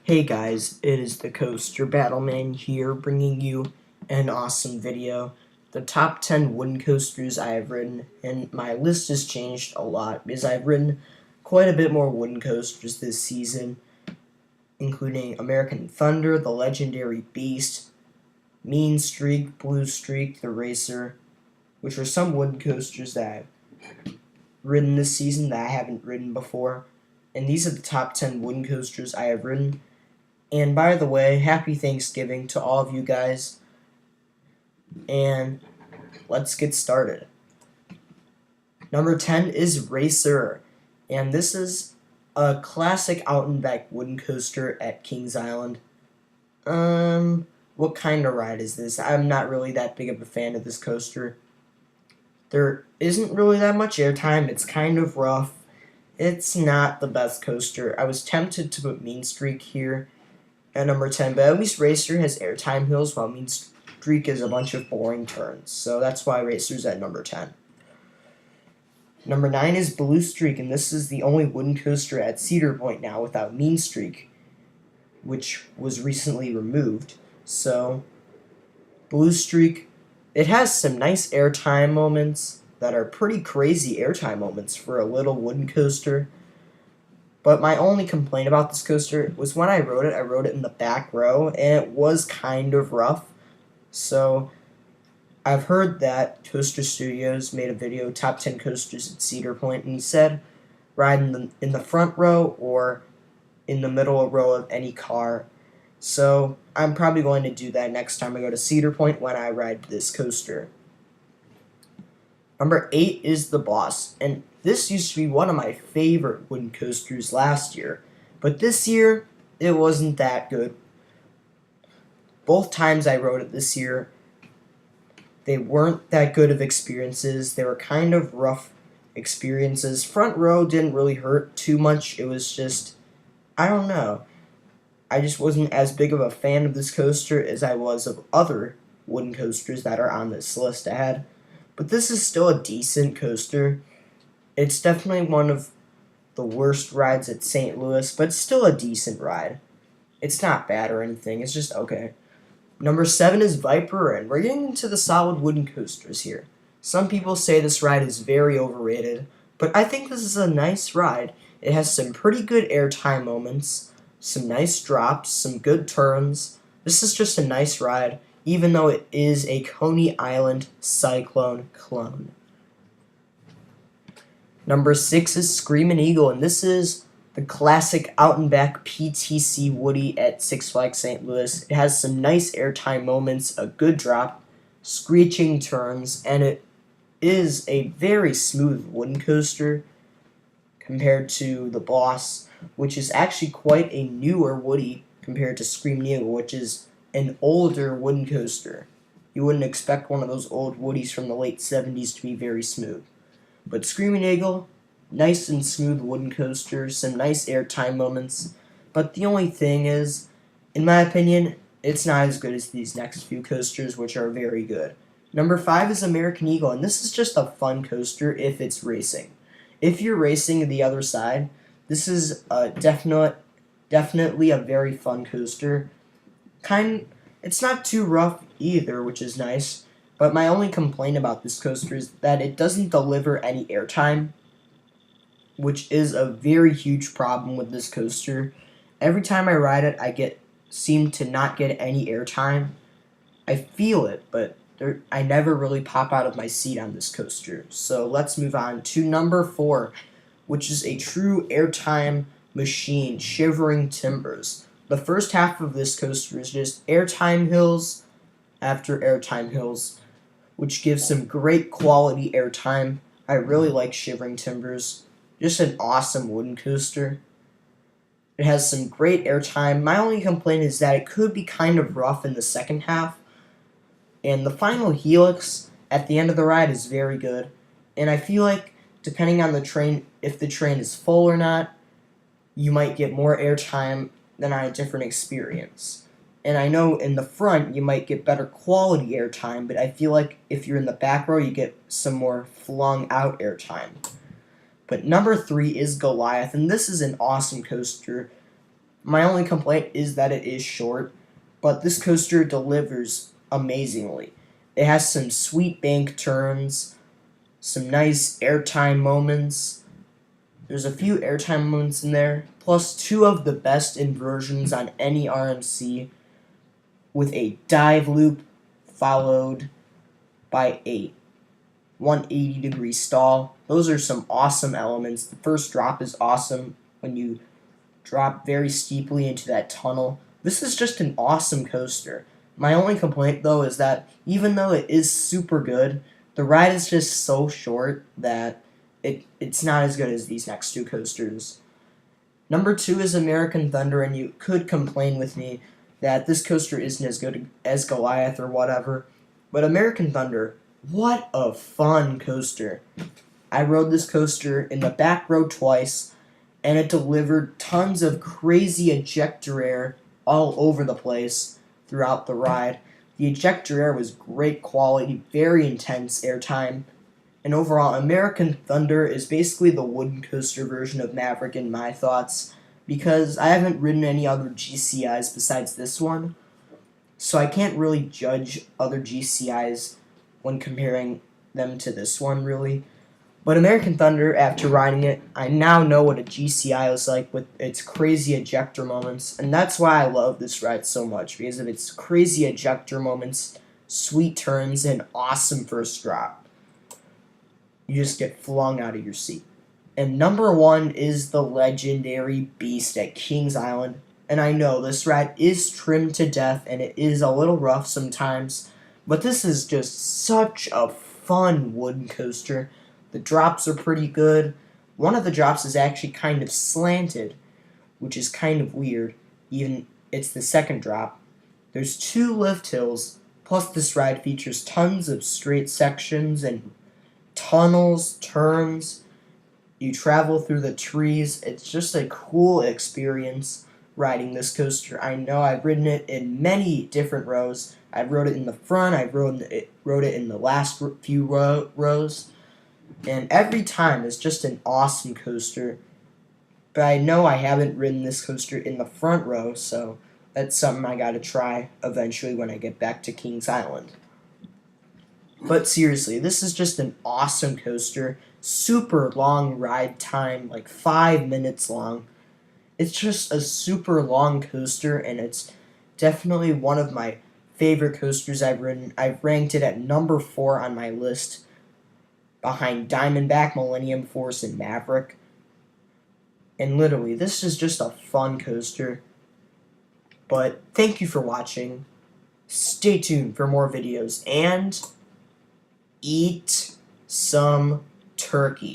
Hey guys, it is the Coaster Battleman here bringing you an awesome video. The top 10 wooden coasters I have ridden, and my list has changed a lot because I've ridden quite a bit more wooden coasters this season, including American Thunder, the Legendary Beast, Mean Streak, Blue Streak, the Racer, which are some wooden coasters that I've ridden this season that I haven't ridden before. And these are the top 10 wooden coasters I have ridden. And by the way, happy Thanksgiving to all of you guys. And let's get started. Number 10 is Racer. And this is a classic out and back wooden coaster at Kings Island. What kind of ride is this? I'm not really that big of a fan of this coaster. There isn't really that much airtime. It's kind of rough. It's not the best coaster. I was tempted to put Mean Streak here at number 10, but at least Racer has airtime hills, while Mean Streak is a bunch of boring turns. So that's why Racer's at number 10. Number 9 is Blue Streak, and this is the only wooden coaster at Cedar Point now without Mean Streak, which was recently removed. So, Blue Streak, it has some nice airtime moments that are pretty crazy airtime moments for a little wooden coaster. But my only complaint about this coaster was when I rode it in the back row, and it was kind of rough. So I've heard that Coaster Studios made a video, top 10 coasters at Cedar Point, and he said ride in the front row or in the middle row of any car. So I'm probably going to do that next time I go to Cedar Point when I ride this coaster. Number 8 is the Boss, and this used to be one of my favorite wooden coasters last year, but this year it wasn't that good. Both times I rode it this year, they weren't that good of experiences. They were kind of rough experiences. Front row didn't really hurt too much. It was just, I don't know. I just wasn't as big of a fan of this coaster as I was of other wooden coasters that are on this list ahead. But this is still a decent coaster. It's definitely one of the worst rides at St. Louis, but it's still a decent ride. It's not bad or anything, it's just okay. Number 7 is Viper, and we're getting into the solid wooden coasters here. Some people say this ride is very overrated, but I think this is a nice ride. It has some pretty good airtime moments, some nice drops, some good turns. This is just a nice ride, even though it is a Coney Island Cyclone clone. Number 6 is Screamin' Eagle, and this is the classic out and back PTC Woody at Six Flags St. Louis. It has some nice airtime moments, a good drop, screeching turns, and it is a very smooth wooden coaster compared to the Boss, which is actually quite a newer Woody compared to Screamin' Eagle, which is an older wooden coaster. You wouldn't expect one of those old Woodies from the late 70s to be very smooth. But Screamin' Eagle, nice and smooth wooden coaster, some nice airtime moments. But the only thing is, in my opinion, it's not as good as these next few coasters, which are very good. Number 5 is American Eagle, and this is just a fun coaster if it's racing. If you're racing the other side, this is definitely a very fun coaster. It's not too rough either, which is nice. But my only complaint about this coaster is that it doesn't deliver any airtime, which is a very huge problem with this coaster. Every time I ride it, I seem to not get any airtime. I feel it, but I never really pop out of my seat on this coaster. So let's move on to number 4, which is a true airtime machine, Shivering Timbers. The first half of this coaster is just airtime hills after airtime hills, which gives some great quality airtime. I really like Shivering Timbers. Just an awesome wooden coaster. It has some great airtime. My only complaint is that it could be kind of rough in the second half. And the final helix at the end of the ride is very good. And I feel like, depending on the train, if the train is full or not, you might get more airtime than on a different experience. And I know in the front you might get better quality airtime, but I feel like if you're in the back row you get some more flung out airtime. But number 3 is Goliath, and this is an awesome coaster. My only complaint is that it is short, but this coaster delivers amazingly. It has some sweet bank turns, some nice airtime moments. There's a few airtime moments in there, plus two of the best inversions on any RMC, with a dive loop followed by a 180-degree stall. Those are some awesome elements. The first drop is awesome when you drop very steeply into that tunnel. This is just an awesome coaster. My only complaint, though, is that even though it is super good, the ride is just so short that it's not as good as these next two coasters. Number 2 is American Thunder, and you could complain with me that this coaster isn't as good as Goliath or whatever, but American Thunder, what a fun coaster. I rode this coaster in the back row twice, and it delivered tons of crazy ejector air all over the place throughout the ride. The ejector air was great quality, very intense airtime, and overall, American Thunder is basically the wooden coaster version of Maverick in my thoughts, because I haven't ridden any other GCIs besides this one, so I can't really judge other GCIs when comparing them to this one, really. But American Thunder, after riding it, I now know what a GCI is like with its crazy ejector moments, and that's why I love this ride so much, because of its crazy ejector moments, sweet turns, and awesome first drop. You just get flung out of your seat. And number 1 is the legendary Beast at Kings Island, and I know this ride is trimmed to death, and it is a little rough sometimes, but this is just such a fun wooden coaster. The drops are pretty good. One of the drops is actually kind of slanted, which is kind of weird. Even it's the second drop. There's 2 lift hills, plus this ride features tons of straight sections and tunnels, turns. You travel through the trees. It's just a cool experience riding this coaster. I know I've ridden it in many different rows. I've rode it in the front. I've rode it in the last few rows. And every time it's just an awesome coaster. But I know I haven't ridden this coaster in the front row, so that's something I gotta try eventually when I get back to Kings Island. But seriously, this is just an awesome coaster. Super long ride time, like 5 minutes long. It's just a super long coaster, and it's definitely one of my favorite coasters I've ridden. I've ranked it at number 4 on my list, behind Diamondback, Millennium Force, and Maverick. And literally, this is just a fun coaster. But thank you for watching. Stay tuned for more videos, and eat some turkey.